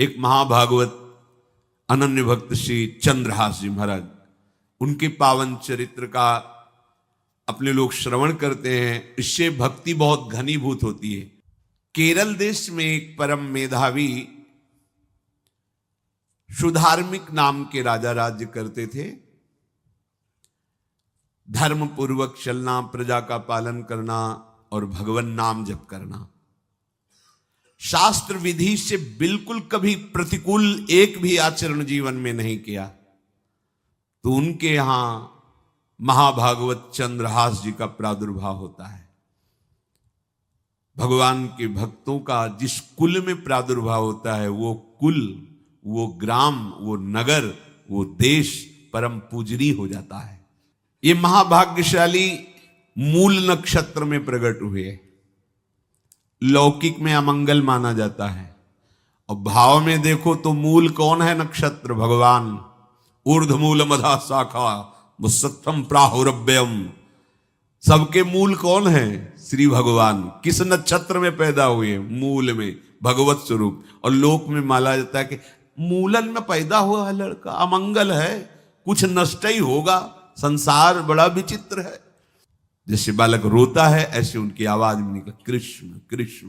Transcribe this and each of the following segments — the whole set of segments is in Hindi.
एक महाभागवत अनन्य भक्त श्री चंद्रहास जी महाराज, उनके पावन चरित्र का अपने लोग श्रवण करते हैं। इससे भक्ति बहुत घनीभूत होती है। केरल देश में एक परम मेधावी सुधार्मिक नाम के राजा राज्य करते थे। धर्म पूर्वक चलना, प्रजा का पालन करना और भगवान नाम जप करना, शास्त्र विधि से बिल्कुल कभी प्रतिकूल एक भी आचरण जीवन में नहीं किया। तो उनके यहां महाभागवत चंद्रहास जी का प्रादुर्भाव होता है। भगवान के भक्तों का जिस कुल में प्रादुर्भाव होता है, वो कुल, वो ग्राम, वो नगर, वो देश परम पूजनीय हो जाता है। ये महाभाग्यशाली मूल नक्षत्र में प्रकट हुए। लौकिक में अमंगल माना जाता है और भाव में देखो तो मूल कौन है? नक्षत्र भगवान। ऊर्ध्वमूल मधा शाखा मुसत्तम प्राहुरव्ययम। सबके मूल कौन है? श्री भगवान। किस नक्षत्र में पैदा हुए? मूल में, भगवत स्वरूप। और लोक में माना जाता है कि मूलन में पैदा हुआ है लड़का, अमंगल है, कुछ नष्ट ही होगा, संसार बड़ा विचित्र है। जैसे बालक रोता है ऐसे उनकी आवाज में निकला कृष्ण कृष्ण।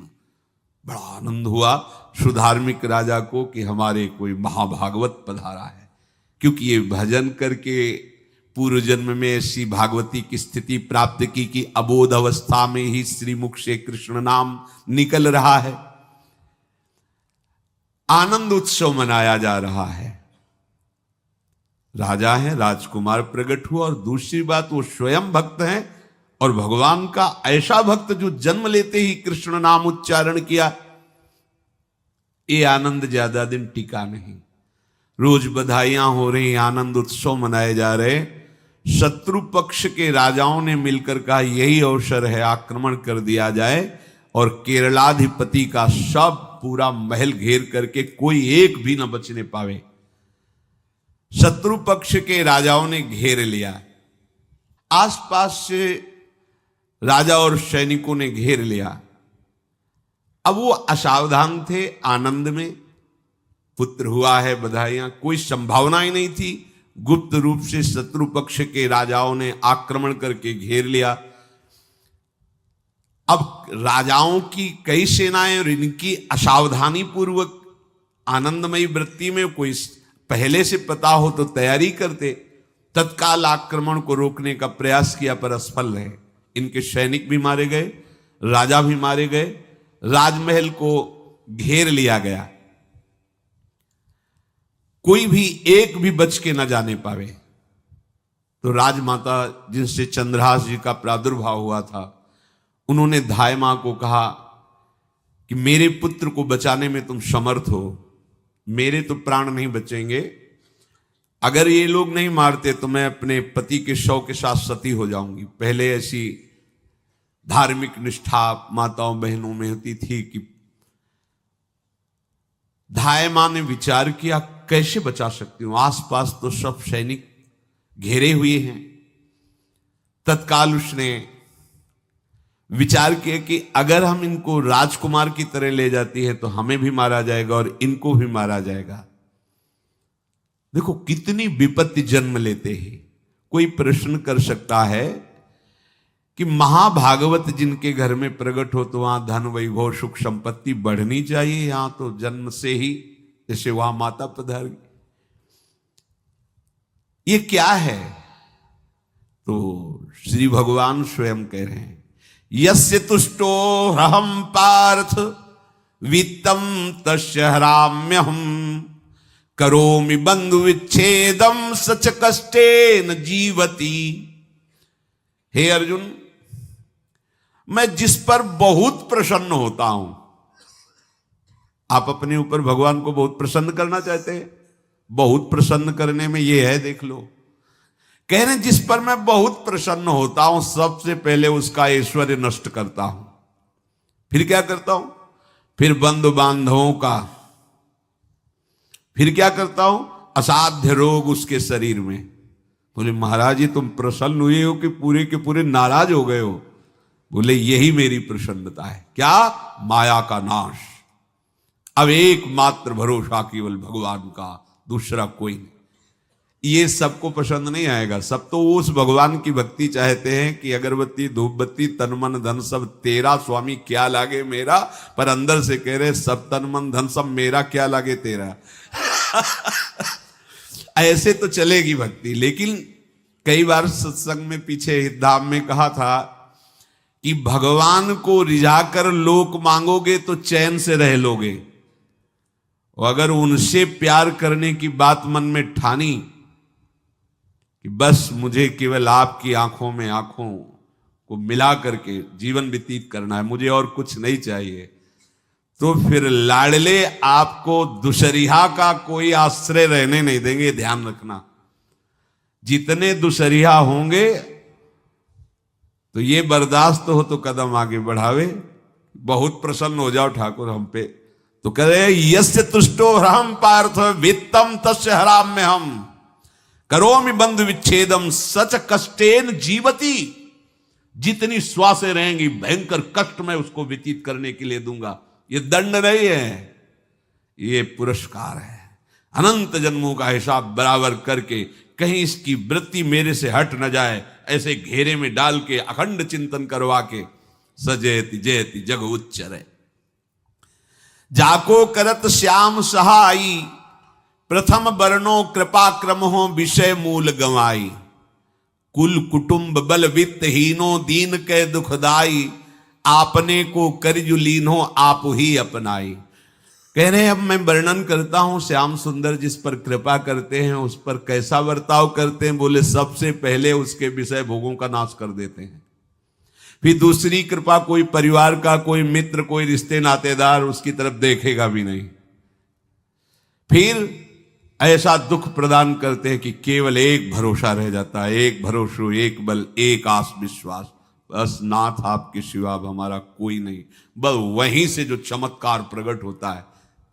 बड़ा आनंद हुआ सुधार्मिक राजा को कि हमारे कोई महाभागवत पधारा है, क्योंकि ये भजन करके पूर्व जन्म में ऐसी भागवती की स्थिति प्राप्त की कि अबोध अवस्था में ही श्रीमुख से कृष्ण नाम निकल रहा है। आनंद उत्सव मनाया जा रहा है। राजा है, राजकुमार प्रकट हुआ, और दूसरी बात वो स्वयं भक्त हैं और भगवान का ऐसा भक्त जो जन्म लेते ही कृष्ण नाम उच्चारण किया। ये आनंद ज्यादा दिन टिका नहीं। रोज बधाइयां हो रही, आनंद उत्सव मनाए जा रहे। शत्रु पक्ष के राजाओं ने मिलकर कहा यही अवसर है, आक्रमण कर दिया जाए और केरलाधिपति का सब पूरा महल घेर करके कोई एक भी न बचने पावे। शत्रु पक्ष के राजाओं ने घेर लिया। आसपास से राजा और सैनिकों ने घेर लिया। अब वो असावधान थे, आनंद में पुत्र हुआ है, बधाइयां, कोई संभावना ही नहीं थी। गुप्त रूप से शत्रु पक्ष के राजाओं ने आक्रमण करके घेर लिया। अब राजाओं की कई सेनाएं और इनकी असावधानी पूर्वक आनंदमयी वृत्ति में कोई पहले से पता हो तो तैयारी करते, तत्काल आक्रमण को रोकने का प्रयास किया पर असफल रहे। इनके सैनिक भी मारे गए, राजा भी मारे गए, राजमहल को घेर लिया गया, कोई भी एक भी बच के न जाने पावे। तो राजमाता जिनसे चंद्रहास जी का प्रादुर्भाव हुआ था, उन्होंने धाय मां को कहा कि मेरे पुत्र को बचाने में तुम समर्थ हो, मेरे तो प्राण नहीं बचेंगे, अगर ये लोग नहीं मारते तो मैं अपने पति के शव के साथ सती हो जाऊंगी। पहले ऐसी धार्मिक निष्ठा माताओं बहनों में होती थी कि धाय मां ने विचार किया कैसे बचा सकती हूं, आसपास तो सब सैनिक घेरे हुए हैं। तत्काल उसने विचार किया कि अगर हम इनको राजकुमार की तरह ले जाती है तो हमें भी मारा जाएगा और इनको भी मारा जाएगा। देखो कितनी विपत्ति जन्म लेते हैं। कोई प्रश्न कर सकता है कि महाभागवत जिनके घर में प्रकट हो तो वहां धन वैभव सुख संपत्ति बढ़नी चाहिए, यहां तो जन्म से ही जैसे वहां माता पधार गई, ये क्या है? तो श्री भगवान स्वयं कह रहे हैं यस्य तुष्टो रहम पार्थ वित्तम तस्य हराम्यहम करोमि बंधु विच्छेदम सच कष्टेन जीवति। हे अर्जुन, मैं जिस पर बहुत प्रसन्न होता हूं, आप अपने ऊपर भगवान को बहुत प्रसन्न करना चाहते हैं, बहुत प्रसन्न करने में ये है, देख लो। कह रहे जिस पर मैं बहुत प्रसन्न होता हूं, सबसे पहले उसका ऐश्वर्य नष्ट करता हूं। फिर क्या करता हूं? फिर बंधु बांधवों का, फिर क्या करता हूं? असाध्य रोग उसके शरीर में। बोले महाराज जी तुम प्रसन्न हुए हो कि पूरे के पूरे नाराज हो गए हो? बोले यही मेरी प्रसन्नता है। क्या? माया का नाश। अब एकमात्र भरोसा केवल भगवान का, दूसरा कोई नहीं। ये सबको पसंद नहीं आएगा। सब तो उस भगवान की भक्ति चाहते हैं कि अगरबत्ती धूप बत्ती तन मन धन सब तेरा, स्वामी क्या लागे मेरा। पर अंदर से कह रहे सब तन मन धन सब मेरा, क्या लागे तेरा। ऐसे तो चलेगी भक्ति। लेकिन कई बार सत्संग में पीछे धाम में कहा था कि भगवान को रिझाकर लोक मांगोगे तो चैन से रह लोगे, और अगर उनसे प्यार करने की बात मन में ठानी कि बस मुझे केवल आपकी आंखों में आंखों को मिला करके जीवन व्यतीत करना है, मुझे और कुछ नहीं चाहिए, तो फिर लाडले आपको दुशरिहा का कोई आश्रय रहने नहीं देंगे। ध्यान रखना, जितने दुशरिहा होंगे तो ये बर्दाश्त हो तो कदम आगे बढ़ावे। बहुत प्रसन्न हो जाओ ठाकुर हम पे तो कह रहे यस्य तुष्टो हम पार्थ वित्तम तस्य हराम में हम करोमि बंधु विच्छेदम सच कष्टेन जीवती। जितनी श्वासें रहेंगी भयंकर कष्ट में उसको व्यतीत करने के लिए दूंगा। ये दंड नहीं है, ये पुरस्कार है। अनंत जन्मों का हिसाब बराबर करके कहीं इसकी वृत्ति मेरे से हट न जाए, ऐसे घेरे में डाल के अखंड चिंतन करवा के सजयति जयति जग उच्चरे। जाको करत श्याम सहाई प्रथम वर्णो कृपा क्रम हो विषय मूल गवाई। कुल कुटुंब बल वित्त हीनो दीन के दुखदाई। आपने को करजु लीनो आप ही अपनाई। कह रहे अब मैं वर्णन करता हूं श्याम सुंदर जिस पर कृपा करते हैं उस पर कैसा बर्ताव करते हैं। बोले सबसे पहले उसके विषय भोगों का नाश कर देते हैं, फिर दूसरी कृपा कोई परिवार का कोई मित्र कोई रिश्ते नातेदार उसकी तरफ देखेगा भी नहीं, फिर ऐसा दुख प्रदान करते हैं कि केवल एक भरोसा रह जाता है, एक भरोसो एक बल एक आस विश्वास, बस नाथ आपके सिवा हमारा कोई नहीं। बस वहीं से जो चमत्कार प्रकट होता है,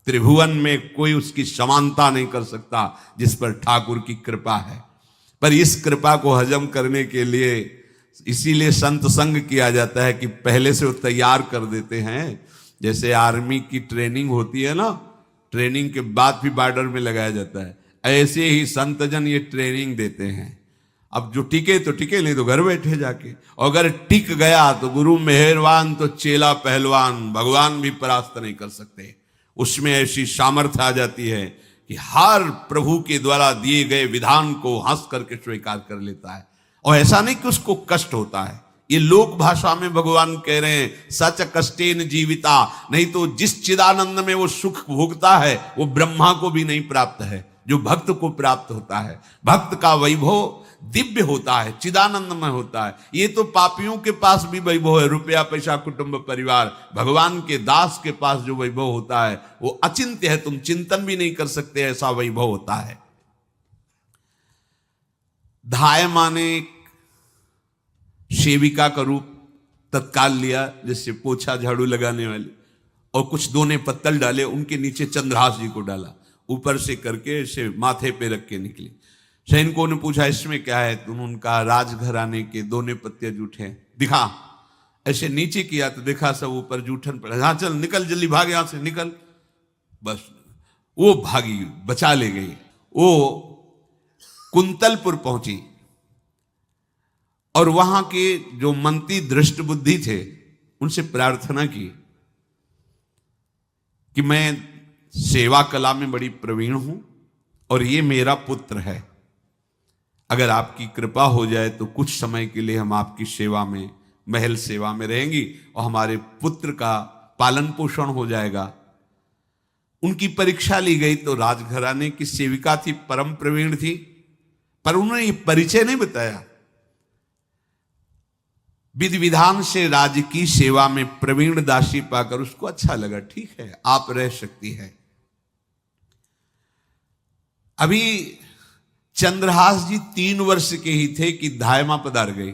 त्रिभुवन में कोई उसकी समानता नहीं कर सकता जिस पर ठाकुर की कृपा है। पर इस कृपा को हजम करने के लिए इसीलिए संत संग किया जाता है कि पहले से वो तैयार कर देते हैं। जैसे आर्मी की ट्रेनिंग होती है ना, ट्रेनिंग के बाद भी बॉर्डर में लगाया जाता है, ऐसे ही संतजन ये ट्रेनिंग देते हैं। अब जो टिके तो टिके, नहीं तो घर बैठे जाके, और अगर टिक गया तो गुरु मेहरबान तो चेला पहलवान, भगवान भी परास्त नहीं कर सकते। उसमें ऐसी सामर्थ्य आ जाती है कि हर प्रभु के द्वारा दिए गए विधान को हंस करके स्वीकार कर लेता है। और ऐसा नहीं कि उसको कष्ट होता है, ये लोक भाषा में भगवान कह रहे हैं सच कष्टेन जीविता। नहीं तो जिस चिदानंद में वो सुख भोगता है वो ब्रह्मा को भी नहीं प्राप्त है जो भक्त को प्राप्त होता है। भक्त का वैभव दिव्य होता है, चिदानंदमय होता है। ये तो पापियों के पास भी वैभव है, रुपया पैसा कुटुंब परिवार। भगवान के दास के पास जो वैभव होता है वो अचिंत्य है, तुम चिंतन भी नहीं कर सकते, ऐसा वैभव होता है। धाय माने सेविका का रूप तत्काल लिया, जिससे पोछा झाड़ू लगाने वाले, और कुछ दोने पत्तल डाले, उनके नीचे चंद्रहास जी को डाला, ऊपर से करके इसे माथे पे रख के निकली। सैनिकों ने पूछा इसमें क्या है, तुम उनका राजघराने के दोने पत्ते जूठे दिखा। ऐसे नीचे किया तो देखा सब ऊपर जूठन पड़ा। हाँ चल निकल जल्दी, भाग यहां से निकल। बस वो भागी, बचा ले गई। वो कुंतलपुर पहुंची और वहां के जो मंत्री दृष्ट बुद्धि थे उनसे प्रार्थना की कि मैं सेवा कला में बड़ी प्रवीण हूं और ये मेरा पुत्र है, अगर आपकी कृपा हो जाए तो कुछ समय के लिए हम आपकी सेवा में, महल सेवा में रहेंगी और हमारे पुत्र का पालन पोषण हो जाएगा। उनकी परीक्षा ली गई तो राजघराने की सेविका थी, परम प्रवीण थी, पर उन्होंने ये परिचय नहीं बताया। विधि विधान से राज्य की सेवा में प्रवीण दासी पाकर उसको अच्छा लगा, ठीक है आप रह सकती है। अभी चंद्रहास जी 3 वर्ष के ही थे कि धायमा पधार गई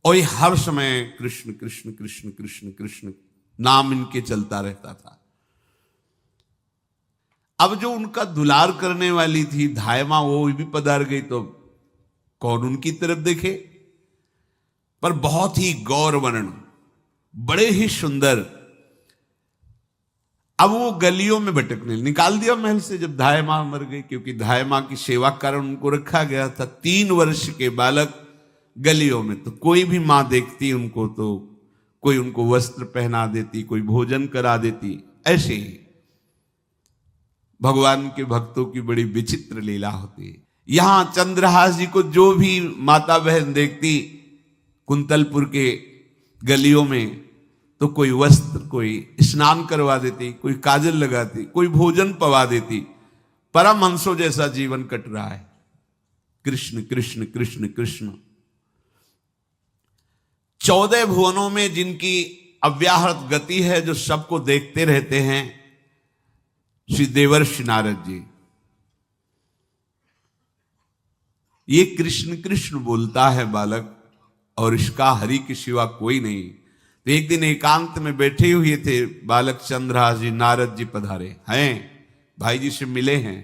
और ये हर समय कृष्ण कृष्ण कृष्ण कृष्ण कृष्ण नाम इनके चलता रहता था। अब जो उनका दुलार करने वाली थी धायमा, वो भी पधार गई तो कौन उनकी तरफ देखे। पर बहुत ही गौर वर्ण, बड़े ही सुंदर, अब वो गलियों में भटकने, निकाल दिया महल से जब धाय माँ मर गई, क्योंकि धाय माँ की सेवा के कारण उनको रखा गया था। 3 वर्ष के बालक गलियों में, तो कोई भी माँ देखती उनको तो कोई उनको वस्त्र पहना देती, कोई भोजन करा देती। ऐसे ही भगवान के भक्तों की बड़ी विचित्र लीला होती है। यहां चंद्रहास जी को जो भी माता बहन देखती कुंतलपुर के गलियों में, तो कोई वस्त्र, कोई स्नान करवा देती, कोई काजल लगाती, कोई भोजन पवा देती। परमहंसों जैसा जीवन कट रहा है। कृष्ण कृष्ण कृष्ण कृष्ण। 14 भुवनों में जिनकी अव्याहत गति है, जो सबको देखते रहते हैं, श्री देवर्षि नारद जी। ये कृष्ण कृष्ण बोलता है बालक, और इसका हरि के सिवा कोई नहीं। तो एक दिन एकांत में बैठे हुए थे बालक चंद्रहास जी, नारद जी पधारे हैं, भाई जी से मिले हैं।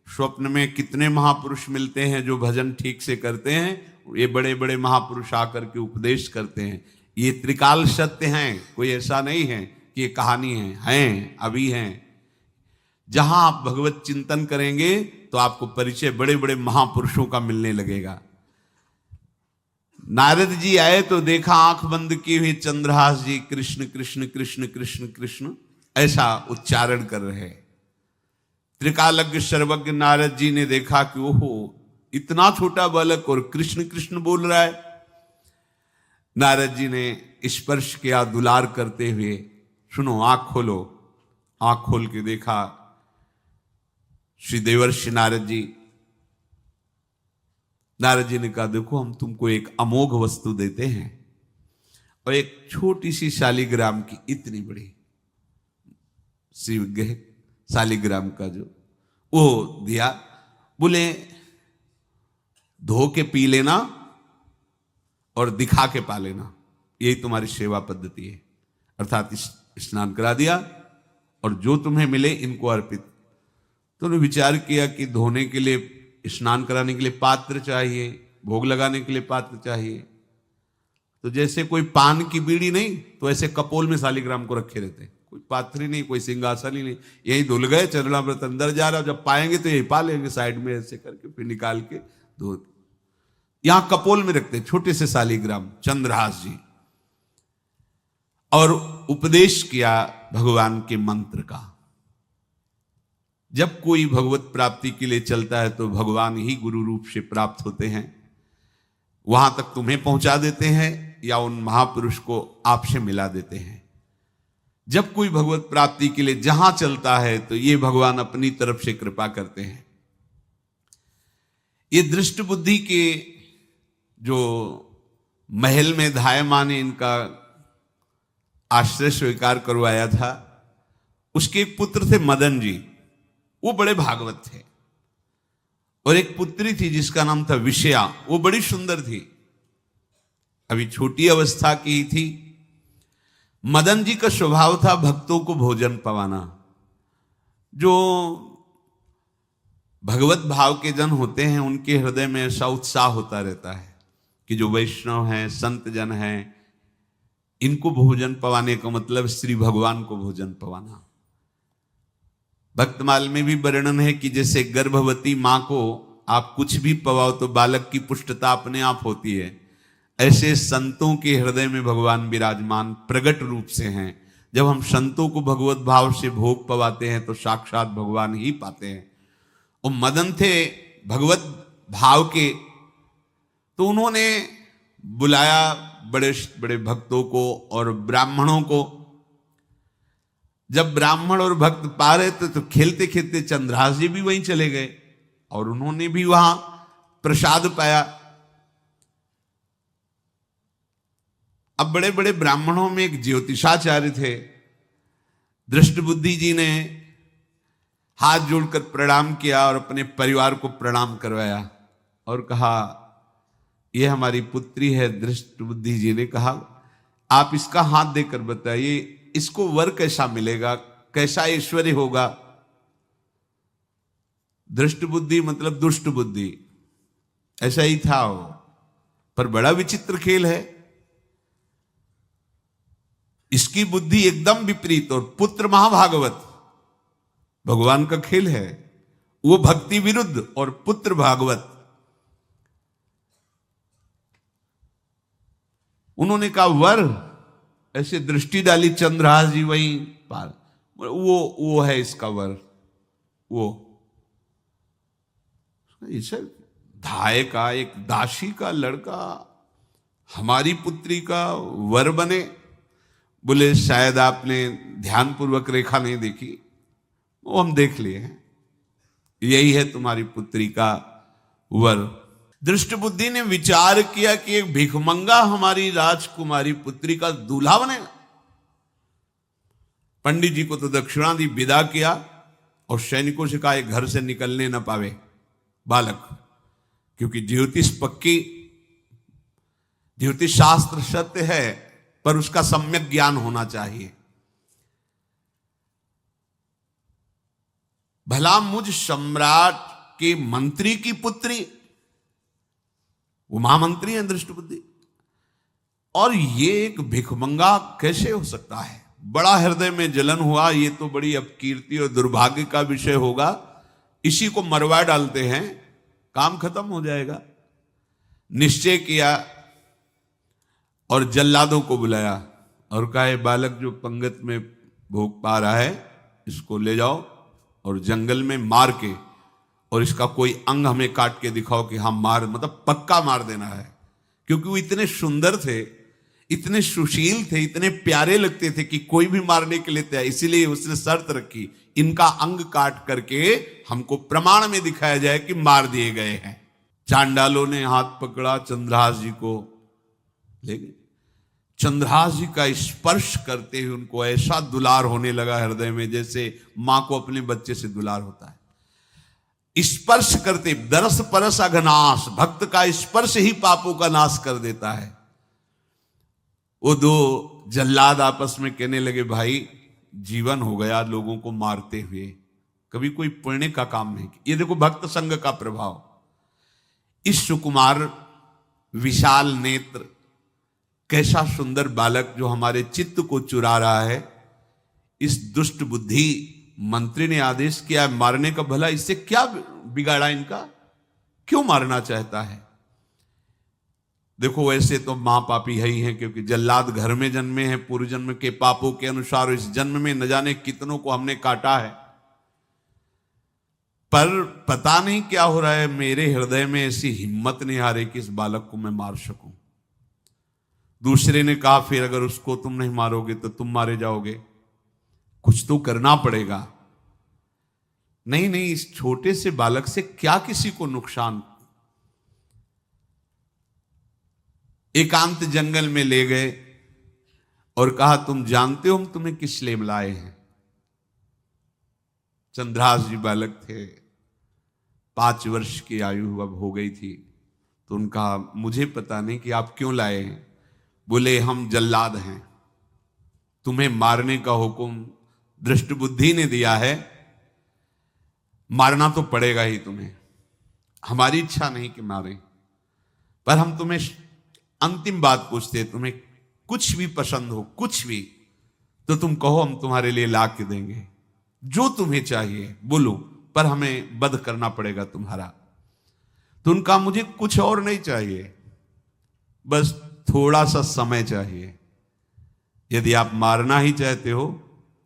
स्वप्न में कितने महापुरुष मिलते हैं जो भजन ठीक से करते हैं, ये बड़े बड़े महापुरुष आकर के उपदेश करते हैं। ये त्रिकाल सत्य हैं, कोई ऐसा नहीं है कि ये कहानी हैं, अभी हैं। जहां आप भगवत चिंतन करेंगे तो आपको परिचय बड़े बड़े महापुरुषों का मिलने लगेगा। नारद जी आए तो देखा आंख बंद किए हुए चंद्रहास जी कृष्ण कृष्ण कृष्ण कृष्ण कृष्ण ऐसा उच्चारण कर रहे। त्रिकालज्ञ सर्वज्ञ नारद जी ने देखा कि ओहो, इतना छोटा बालक और कृष्ण कृष्ण बोल रहा है। नारद जी ने स्पर्श किया दुलार करते हुए, सुनो आंख खोलो। आंख खोल के देखा श्री देवर्षि नारद जी। नारद जी ने कहा, देखो हम तुमको एक अमोघ वस्तु देते हैं, और एक छोटी सी शालिग्राम की, इतनी बड़ी शिवग्रह शालिग्राम का जो वो दिया। बोले धो के पी लेना और दिखा के पा लेना, यही तुम्हारी सेवा पद्धति है। अर्थात स्नान करा दिया और जो तुम्हें मिले इनको अर्पित। तो उन्होंने विचार किया कि धोने के लिए, स्नान कराने के लिए पात्र चाहिए, भोग लगाने के लिए पात्र चाहिए। तो जैसे कोई पान की बीड़ी नहीं, तो ऐसे कपोल में शालिग्राम को रखे रहते, कोई पात्र ही नहीं, कोई सिंहासन ही नहीं, यही धुल गए। चरणामृत अंदर जा रहा, जब पाएंगे तो यही पा लेंगे, साइड में ऐसे करके फिर निकाल के धो। यहां कपोल में रखते छोटे से शालिग्राम चंद्रहास जी, और उपदेश किया भगवान के मंत्र का। जब कोई भगवत प्राप्ति के लिए चलता है तो भगवान ही गुरु रूप से प्राप्त होते हैं, वहां तक तुम्हें पहुंचा देते हैं या उन महापुरुष को आपसे मिला देते हैं। जब कोई भगवत प्राप्ति के लिए जहां चलता है तो ये भगवान अपनी तरफ से कृपा करते हैं। ये दृष्ट बुद्धि के जो महल में धाय माँ ने इनका आश्रय स्वीकार करवाया था, उसके एक पुत्र थे मदन जी, वो बड़े भागवत थे। और एक पुत्री थी जिसका नाम था विषया, वो बड़ी सुंदर थी, अभी छोटी अवस्था की ही थी। मदन जी का स्वभाव था भक्तों को भोजन पवाना। जो भगवत भाव के जन होते हैं उनके हृदय में ऐसा उत्साह होता रहता है कि जो वैष्णव हैं, संत जन हैं, इनको भोजन पवाने का मतलब श्री भगवान को भोजन पवाना। भक्तमाल में भी वर्णन है कि जैसे गर्भवती मां को आप कुछ भी पवाओ तो बालक की पुष्टता अपने आप होती है, ऐसे संतों के हृदय में भगवान विराजमान प्रगट रूप से हैं। जब हम संतों को भगवत भाव से भोग पवाते हैं तो साक्षात भगवान ही पाते हैं। और मदन थे भगवत भाव के, तो उन्होंने बुलाया बड़े बड़े भक्तों को और ब्राह्मणों को। जब ब्राह्मण और भक्त पा रहे थे तो खेलते खेलते चंद्रहास जी भी वहीं चले गए और उन्होंने भी वहां प्रसाद पाया। अब बड़े बड़े ब्राह्मणों में एक ज्योतिषाचार्य थे। दृष्ट बुद्धि जी ने हाथ जोड़कर प्रणाम किया और अपने परिवार को प्रणाम करवाया और कहा, यह हमारी पुत्री है। दृष्ट बुद्धि जी ने कहा, आप इसका हाथ देकर बताइए, इसको वर कैसा मिलेगा, कैसा ऐश्वर्य होगा। दृष्ट बुद्धि मतलब दुष्ट बुद्धि, ऐसा ही था वो। पर बड़ा विचित्र खेल है, इसकी बुद्धि एकदम विपरीत और पुत्र महाभागवत। भगवान का खेल है। वो भक्ति विरुद्ध और पुत्र भागवत। उन्होंने कहा वर, ऐसे दृष्टि डाली चंद्रहास जी वहीं पार, वो है इसका वर। वो इसे धाय का, एक दासी का लड़का हमारी पुत्री का वर बने। बोले शायद आपने ध्यानपूर्वक रेखा नहीं देखी, वो हम देख लिए हैं, यही है तुम्हारी पुत्री का वर। दृष्ट बुद्धि ने विचार किया कि एक भिखमंगा हमारी राजकुमारी पुत्री का दूल्हा बनेगा। पंडित जी को तो दक्षिणा दी, विदा किया और सैनिकों से कहा घर से निकलने न पावे बालक, क्योंकि ज्योतिष पक्की, ज्योतिष शास्त्र सत्य है, पर उसका सम्यक ज्ञान होना चाहिए। भला मुझ सम्राट के मंत्री की पुत्री, वो महामंत्री हैं दृष्ट बुद्धि, और ये एक भिखमंगा कैसे हो सकता है? बड़ा हृदय में जलन हुआ, ये तो बड़ी अपकीर्ति और दुर्भाग्य का विषय होगा, इसी को मरवा डालते हैं, काम खत्म हो जाएगा। निश्चय किया और जल्लादों को बुलाया और कहा बालक जो पंगत में भोग पा रहा है, इसको ले जाओ और जंगल में मार के, और इसका कोई अंग हमें काट के दिखाओ कि हाँ मार, मतलब पक्का मार देना है। क्योंकि वो इतने सुंदर थे, इतने सुशील थे, इतने प्यारे लगते थे कि कोई भी मारने के लिए तैयार। इसीलिए उसने शर्त रखी, इनका अंग काट करके हमको प्रमाण में दिखाया जाए कि मार दिए गए हैं। चांडालों ने हाथ पकड़ा, चंद्रहास जी को ले गए। चंद्रहास जी का स्पर्श करते हुए उनको ऐसा दुलार होने लगा हृदय में, जैसे मां को अपने बच्चे से दुलार होता है। स्पर्श करते, दरस परस अघनाश, भक्त का स्पर्श ही पापों का नाश कर देता है। वो दो जल्लाद आपस में कहने लगे भाई जीवन हो गया लोगों को मारते हुए, कभी कोई पुण्य का काम नहीं किया। ये देखो भक्त संग का प्रभाव। इस सुकुमार विशाल नेत्र, कैसा सुंदर बालक जो हमारे चित्त को चुरा रहा है, इस दुष्ट बुद्धि मंत्री ने आदेश किया मारने का। भला इससे क्या बिगाड़ा इनका, क्यों मारना चाहता है? देखो वैसे तो मां पापी है ही है, क्योंकि जल्लाद घर में जन्मे हैं, पूर्व जन्म के पापों के अनुसार इस जन्म में न जाने कितनों को हमने काटा है। पर पता नहीं क्या हो रहा है, मेरे हृदय में ऐसी हिम्मत नहीं आ रही कि इस बालक को मैं मार सकूं। दूसरे ने कहा फिर अगर उसको तुम नहीं मारोगे तो तुम मारे जाओगे, कुछ तो करना पड़ेगा। नहीं नहीं, इस छोटे से बालक से क्या किसी को नुकसान। एकांत जंगल में ले गए और कहा तुम जानते हो हम तुम्हें किस लिए बुलाए हैं? चंद्रहास जी बालक थे, 5 वर्ष की आयु अब हो गई थी, तो उनका मुझे पता नहीं कि आप क्यों लाए हैं। बोले हम जल्लाद हैं, तुम्हें मारने का हुक्म दृष्ट बुद्धि ने दिया है, मारना तो पड़ेगा ही तुम्हें। हमारी इच्छा नहीं कि मारें, पर हम तुम्हें अंतिम बात पूछते, तुम्हें कुछ भी पसंद हो, कुछ भी, तो तुम कहो हम तुम्हारे लिए ला के देंगे, जो तुम्हें चाहिए बोलो, पर हमें वध करना पड़ेगा तुम्हारा। तो उनका मुझे कुछ और नहीं चाहिए, बस थोड़ा सा समय चाहिए। यदि आप मारना ही चाहते हो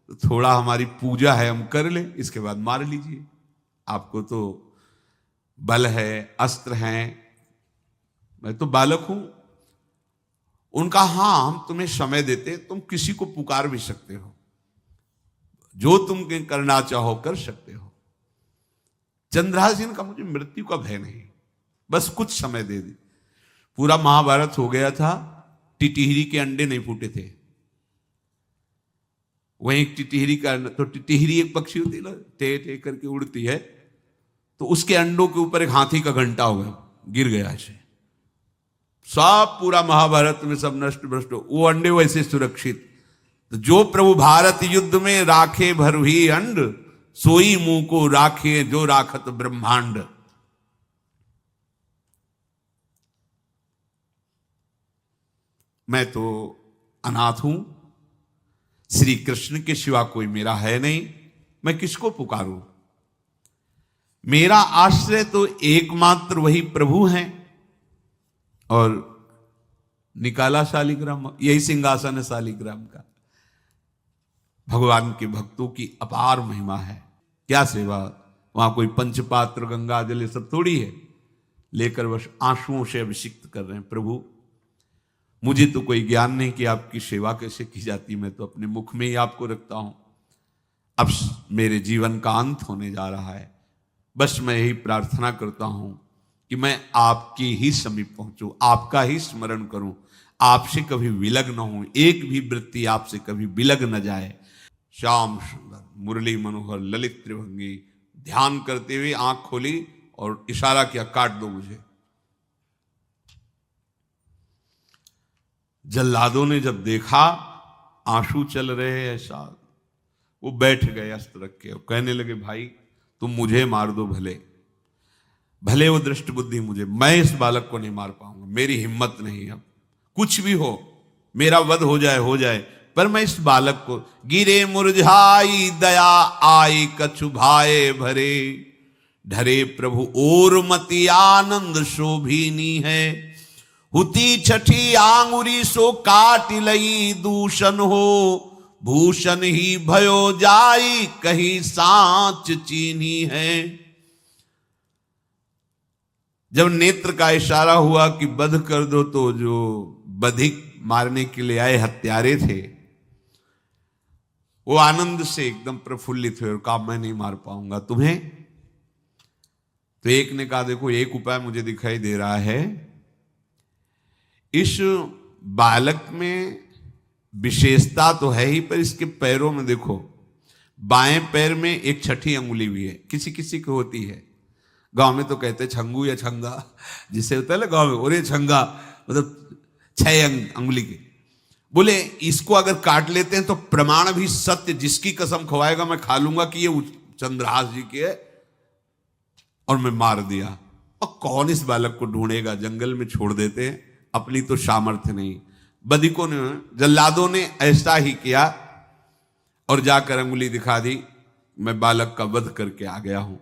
तो थोड़ा हमारी पूजा है हम कर ले, इसके बाद मार लीजिए। आपको तो बल है, अस्त्र हैं, मैं तो बालक हूं। उनका हाँ हम तुम्हें समय देते, तुम किसी को पुकार भी सकते हो, जो तुम करना चाहो कर सकते हो। चंद्रहास जी ने कहा मुझे मृत्यु का भय नहीं, बस कुछ समय दे दी। पूरा महाभारत हो गया था, टिटिहरी के अंडे नहीं फूटे थे। वहीं एक टिटिहरी का, तो टिटिहरी एक पक्षी होती है ना, टे टे करके उड़ती है, तो उसके अंडों के ऊपर एक हाथी का घंटा हो गया, गिर गया ऐसे। सब पूरा महाभारत में सब नष्ट भ्रष्ट, वो अंडे वैसे सुरक्षित। तो जो प्रभु भारत युद्ध में राखे भरही अंड, सोई मुंह को राखे जो राखत ब्रह्मांड। मैं तो अनाथ हूं, श्री कृष्ण के सिवा कोई मेरा है नहीं, मैं किसको पुकारूं? मेरा आश्रय तो एकमात्र वही प्रभु हैं। और निकाला शालिग्राम, यही सिंहासन है शालिग्राम का। भगवान के भक्तों की अपार महिमा है। क्या सेवा, वहां कोई पंचपात्र गंगा जल ये सब थोड़ी है, लेकर बस आंसुओं से अभिषिक्त कर रहे हैं। प्रभु मुझे तो कोई ज्ञान नहीं कि आपकी सेवा कैसे की जाती, मैं तो अपने मुख में ही आपको रखता हूं। अब मेरे जीवन का अंत होने जा रहा है, बस मैं यही प्रार्थना करता हूं कि मैं आपके ही समीप पहुंचूं, आपका ही स्मरण करूं, आपसे कभी विलग न हूं, एक भी वृत्ति आपसे कभी विलग न जाए। श्याम सुंदर मुरली मनोहर ललित त्रिभंगी ध्यान करते हुए आंख खोली और इशारा किया, काट दो मुझे। जल्लादों ने जब देखा आंसू चल रहे हैं ऐसा, वो बैठ गए अस्त्र रख के और कहने लगे, भाई तुम मुझे मार दो, भले वो दृष्ट बुद्धि मुझे, मैं इस बालक को नहीं मार पाऊंगा, मेरी हिम्मत नहीं। अब कुछ भी हो, मेरा वध हो जाए, पर मैं इस बालक को, गिरे मुरझाई दया आई कछु भाए भरे, ढरे प्रभु और मति आनंद शोभिनी है, हुती छठी आंगुरी सो काट लई दूषण हो, भूषण ही भयो जाई कहीं सांच चीनी है। जब नेत्र का इशारा हुआ कि वध कर दो, तो जो बधिक मारने के लिए आए हत्यारे थे वो आनंद से एकदम प्रफुल्लित हुए और कहा, मैं नहीं मार पाऊंगा तुम्हें। तो एक ने कहा, देखो एक उपाय मुझे दिखाई दे रहा है, इस बालक में विशेषता तो है ही, पर इसके पैरों में देखो, बाएं पैर में एक छठी अंगुली भी है, किसी किसी को होती है। गांव में तो कहते छंगू या छंगा, जिसे होता है ना गांव में, और ये छंगा मतलब 6 अंगुली के। बोले इसको अगर काट लेते हैं तो प्रमाण भी सत्य, जिसकी कसम खवाएगा मैं खा लूंगा कि ये चंद्रहास जी के है, और मैं मार दिया। और कौन इस बालक को ढूंढेगा, जंगल में छोड़ देते हैं, अपनी तो सामर्थ्य नहीं। बधिकों ने, जल्लादों ने ऐसा ही किया और जाकर अंगुली दिखा दी, मैं बालक का वध करके आ गया हूं।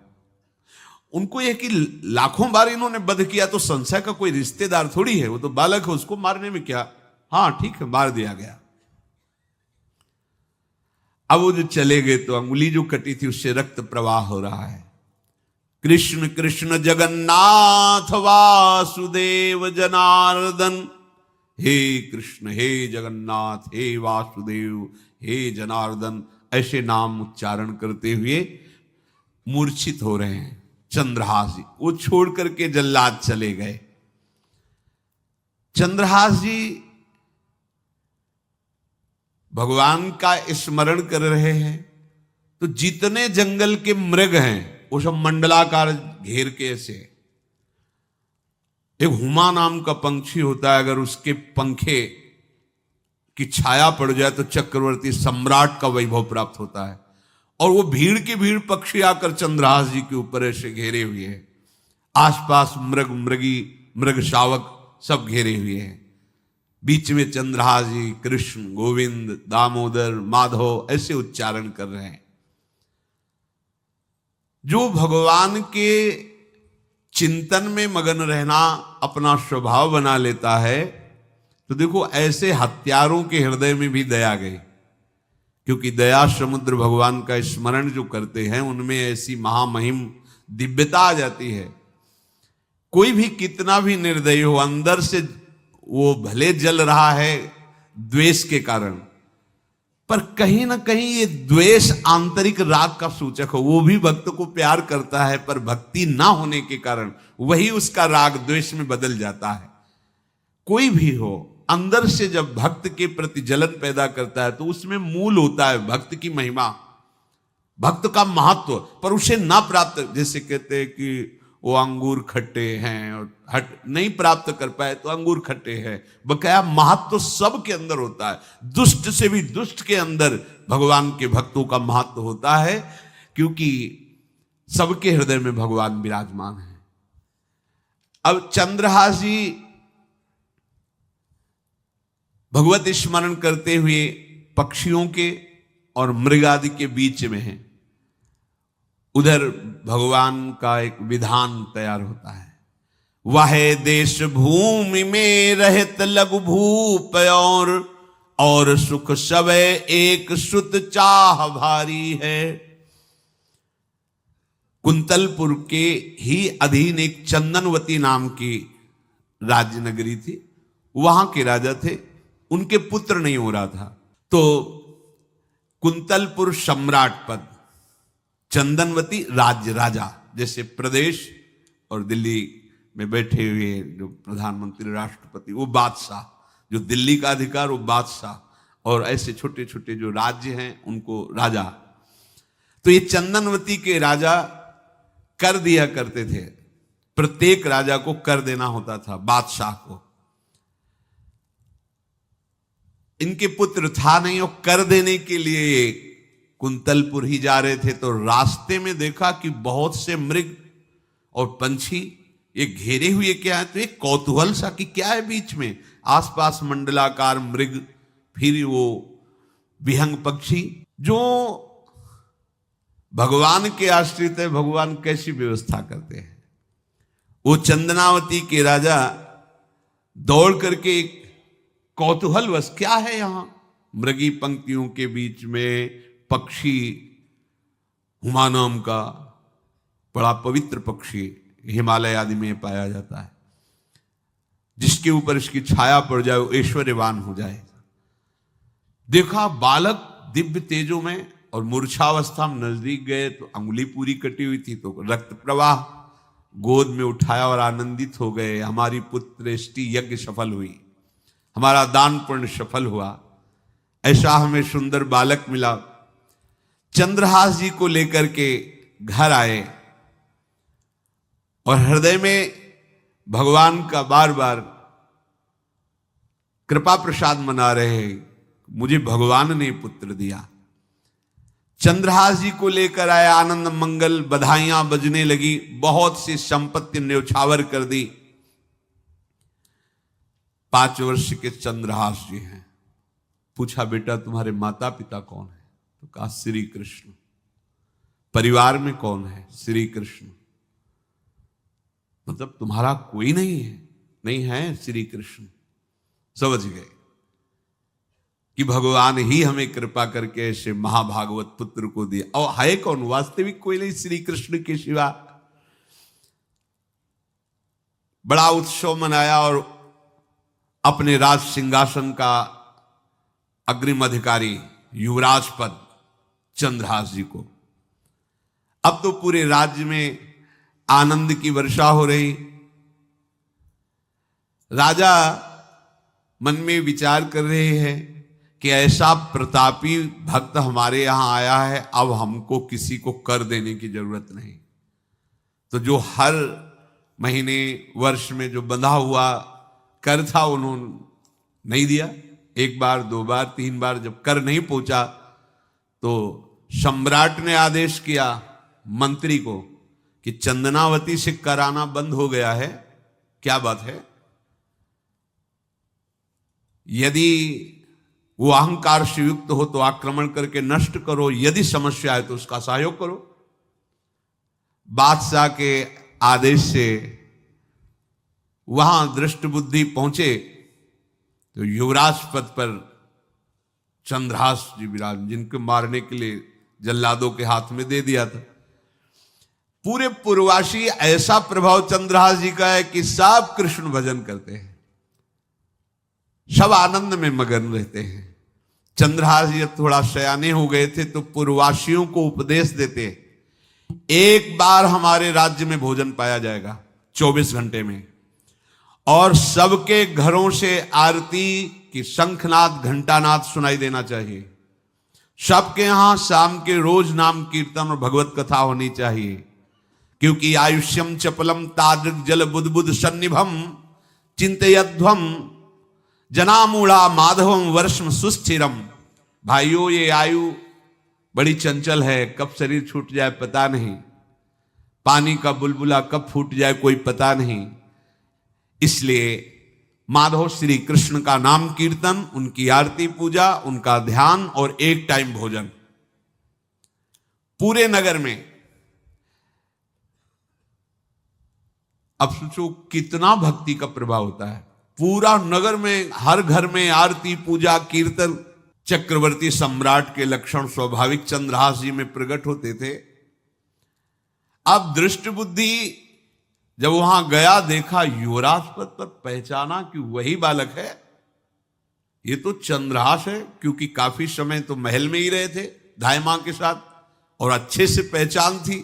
उनको यह कि लाखों बार इन्होंने वध किया तो संशय का कोई रिश्तेदार थोड़ी है, वो तो बालक है, उसको मारने में क्या, हाँ ठीक है मार दिया गया। अब वो जो चले गए तो अंगुली जो कटी थी उससे रक्त प्रवाह हो रहा है। कृष्ण कृष्ण जगन्नाथ वासुदेव जनार्दन, हे कृष्ण हे जगन्नाथ हे वासुदेव हे जनार्दन, ऐसे नाम उच्चारण करते हुए मूर्छित हो रहे हैं चंद्रहास जी। वो छोड़ करके जल्लाद चले गए। चंद्रहास जी भगवान का स्मरण कर रहे हैं, तो जितने जंगल के मृग हैं वो सब मंडलाकार घेर के ऐसे। एक हुमा नाम का पंछी होता है, अगर उसके पंखे की छाया पड़ जाए तो चक्रवर्ती सम्राट का वैभव प्राप्त होता है। और वो भीड़ की भीड़ पक्षी आकर चंद्रहास जी के ऊपर ऐसे घेरे हुए हैं, आसपास मृग मृगी मृग शावक सब घेरे हुए हैं। बीच में चंद्रहास जी कृष्ण गोविंद दामोदर माधव ऐसे उच्चारण कर रहे हैं। जो भगवान के चिंतन में मगन रहना अपना स्वभाव बना लेता है, तो देखो ऐसे हत्यारों के हृदय में भी दया गई, क्योंकि दया समुद्र भगवान का स्मरण जो करते हैं उनमें ऐसी महामहिम दिव्यता आ जाती है। कोई भी कितना भी निर्दयी हो, अंदर से वो भले जल रहा है द्वेष के कारण, पर कहीं ना कहीं ये द्वेष आंतरिक राग का सूचक हो। वो भी भक्त को प्यार करता है, पर भक्ति ना होने के कारण वही उसका राग द्वेष में बदल जाता है। कोई भी हो, अंदर से जब भक्त के प्रति जलन पैदा करता है तो उसमें मूल होता है भक्त की महिमा, भक्त का महत्व, पर उसे ना प्राप्त, जैसे कहते हैं कि वो अंगूर खट्टे हैं और हट नहीं प्राप्त कर पाए तो अंगूर खट्टे हैं, बकाया महत्व सब के अंदर होता है। दुष्ट से भी दुष्ट के अंदर भगवान के भक्तों का महत्व होता है, क्योंकि सबके हृदय में भगवान विराजमान है। अब चंद्रहास जी भगवत स्मरण करते हुए पक्षियों के और मृग आदि के बीच में हैं। उधर भगवान का एक विधान तैयार होता है। वह देश भूमि में रहत लघु भूप और सुख सब एक सुत चाह भारी है। कुंतलपुर के ही अधीन एक चंदनवती नाम की राज्य नगरी थी। वहां के राजा थे, उनके पुत्र नहीं हो रहा था, तो कुंतलपुर सम्राट पद, चंदनवती राज्य राजा, जैसे प्रदेश और दिल्ली में बैठे हुए जो प्रधानमंत्री राष्ट्रपति वो बादशाह, जो दिल्ली का अधिकार वो बादशाह, और ऐसे छोटे छोटे जो राज्य हैं उनको राजा। तो ये चंदनवती के राजा कर दिया करते थे, प्रत्येक राजा को कर देना होता था, बादशाह को। इनके पुत्र था नहीं और कर देने के लिए कुंतलपुर ही जा रहे थे, तो रास्ते में देखा कि बहुत से मृग और पंछी ये घेरे हुए क्या है, तो एक कौतूहल सा कि क्या है बीच में, आसपास मंडलाकार मृग, फिर वो विहंग पक्षी जो भगवान के आश्रित है, भगवान कैसी व्यवस्था करते हैं। वो चंदनावती के राजा दौड़ करके कौतूहलवश, क्या है यहां, मृगी पंक्तियों के बीच में पक्षी, हुमा नाम का बड़ा पवित्र पक्षी हिमालय आदि में पाया जाता है, जिसके ऊपर इसकी छाया पड़ जाए वो ऐश्वर्यवान हो जाए। देखा बालक दिव्य तेजों में, और मूर्छावस्था में नजदीक गए तो अंगुली पूरी कटी हुई थी, तो रक्त प्रवाह, गोद में उठाया और आनंदित हो गए, हमारी पुत्रेष्टि यज्ञ सफल हुई, हमारा दान पुण्य सफल हुआ, ऐसा हमें सुंदर बालक मिला। चंद्रहास जी को लेकर के घर आए और हृदय में भगवान का बार बार कृपा प्रसाद मना रहे हैं, मुझे भगवान ने पुत्र दिया। चंद्रहास जी को लेकर आए, आनंद मंगल, बधाइयां बजने लगी, बहुत सी संपत्ति न्यौछावर कर दी। 5 वर्ष के चंद्रहास जी हैं। पूछा बेटा तुम्हारे माता पिता कौन है, तो कहा श्री कृष्ण। परिवार में कौन है, श्री कृष्ण। मतलब तुम्हारा कोई नहीं है, नहीं है श्री कृष्ण। समझ गए कि भगवान ही हमें कृपा करके ऐसे महाभागवत पुत्र को दिया। और है कौन, वास्तविक कोई नहीं श्री कृष्ण के सिवा। बड़ा उत्सव मनाया और अपने राज सिंहासन का अग्रिम अधिकारी युवराज पद चंद्रहास जी को। अब तो पूरे राज्य में आनंद की वर्षा हो रही। राजा मन में विचार कर रहे हैं कि ऐसा प्रतापी भक्त हमारे यहां आया है, अब हमको किसी को कर देने की जरूरत नहीं। तो जो हर महीने वर्ष में जो बंधा हुआ कर था उन्होंने नहीं दिया। 1 बार 2 बार 3 बार जब कर नहीं पहुंचा तो सम्राट ने आदेश किया मंत्री को कि चंदनावती से कर आना बंद हो गया है। क्या बात है? यदि वो अहंकार से युक्त हो तो आक्रमण करके नष्ट करो, यदि समस्या है तो उसका सहयोग करो। बादशाह के आदेश से वहां दृष्ट बुद्धि पहुंचे तो युवराज पद पर चंद्रहास जी विराज, जिनको मारने के लिए जल्लादों के हाथ में दे दिया था। पूरे पूर्वासी ऐसा प्रभाव चंद्रहास जी का है कि सब कृष्ण भजन करते हैं, सब आनंद में मगन रहते हैं। चंद्रहास जी थोड़ा सयाने हो गए थे तो पूर्ववासियों को उपदेश देते, 1 बार हमारे राज्य में भोजन पाया जाएगा 24 घंटे में, और सबके घरों से आरती की शंखनाद घंटानाद सुनाई देना चाहिए। सबके यहां शाम के रोज नाम कीर्तन और भगवत कथा होनी चाहिए, क्योंकि आयुष्यम चपलम तादृक जल बुद्बुद सन्निभम चिंतयध्वम जनामूढ़ा माधवम वर्षम सुस्थिरम। भाइयों, ये आयु बड़ी चंचल है, कब शरीर छूट जाए पता नहीं, पानी का बुलबुला कब फूट जाए कोई पता नहीं। इसलिए माधव श्री कृष्ण का नाम कीर्तन, उनकी आरती पूजा, उनका ध्यान और 1 टाइम भोजन। पूरे नगर में अब सोचो कितना भक्ति का प्रभाव होता है। पूरा नगर में, हर घर में आरती, पूजा, कीर्तन चक्रवर्ती सम्राट के लक्षण स्वाभाविक चंद्रहास जी में प्रकट होते थे। अब दृष्ट बुद्धि जब वहां गया, देखा युवराज पद पर, पहचाना कि वही बालक है, ये तो चंद्रहास है, क्योंकि काफी समय तो महल में ही रहे थे धाय मां के साथ और अच्छे से पहचान थी।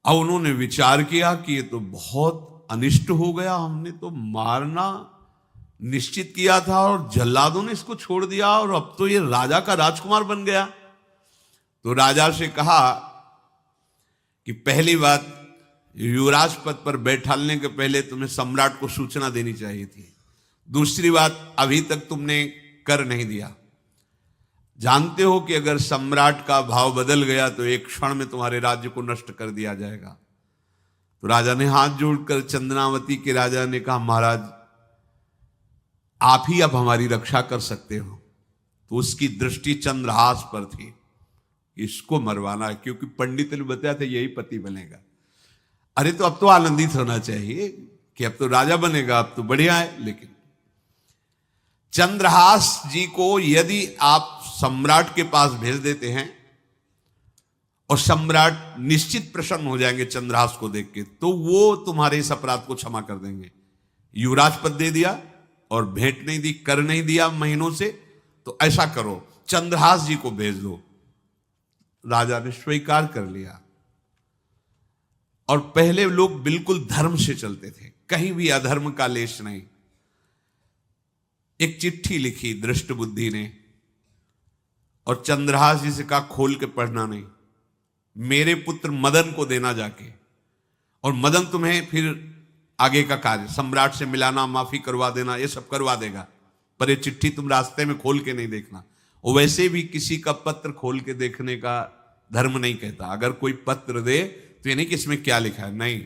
अब उन्होंने विचार किया कि ये तो बहुत अनिष्ट हो गया, हमने तो मारना निश्चित किया था और जल्लादों ने इसको छोड़ दिया और अब तो ये राजा का राजकुमार बन गया। तो राजा से कहा कि पहली बात, युवराज पद पर बैठालने के पहले तुम्हें सम्राट को सूचना देनी चाहिए थी। दूसरी बात, अभी तक तुमने कर नहीं दिया। जानते हो कि अगर सम्राट का भाव बदल गया तो एक क्षण में तुम्हारे राज्य को नष्ट कर दिया जाएगा। तो राजा ने हाथ जोड़कर, चंद्रावती के राजा ने कहा, महाराज आप ही अब हमारी रक्षा कर सकते हो। तो उसकी दृष्टि चंद्रहास पर थी, इसको मरवाना है, क्योंकि पंडित ने बताया था यही पति बनेगा। अरे तो अब तो आनंदित होना चाहिए कि अब तो राजा बनेगा, अब तो बढ़िया है। लेकिन चंद्रहास जी को यदि आप सम्राट के पास भेज देते हैं और सम्राट निश्चित प्रसन्न हो जाएंगे चंद्रहास को देख के, तो वो तुम्हारे इस अपराध को क्षमा कर देंगे। युवराज पद दे दिया और भेंट नहीं दी, कर नहीं दिया महीनों से, तो ऐसा करो चंद्रहास जी को भेज दो। राजा ने स्वीकार कर लिया। और पहले लोग बिल्कुल धर्म से चलते थे, कहीं भी अधर्म का लेश नहीं। एक चिट्ठी लिखी दृष्ट बुद्धि ने और चंद्रहास जी से कहा खोल के पढ़ना नहीं, मेरे पुत्र मदन को देना जाके, और मदन तुम्हें फिर आगे का कार्य सम्राट से मिलाना, माफी करवा देना, ये सब करवा देगा, पर ये चिट्ठी तुम रास्ते में खोल के नहीं देखना। और वैसे भी किसी का पत्र खोल के देखने का धर्म नहीं कहता। अगर कोई पत्र दे तो ये नहीं कि इसमें क्या लिखा है, नहीं,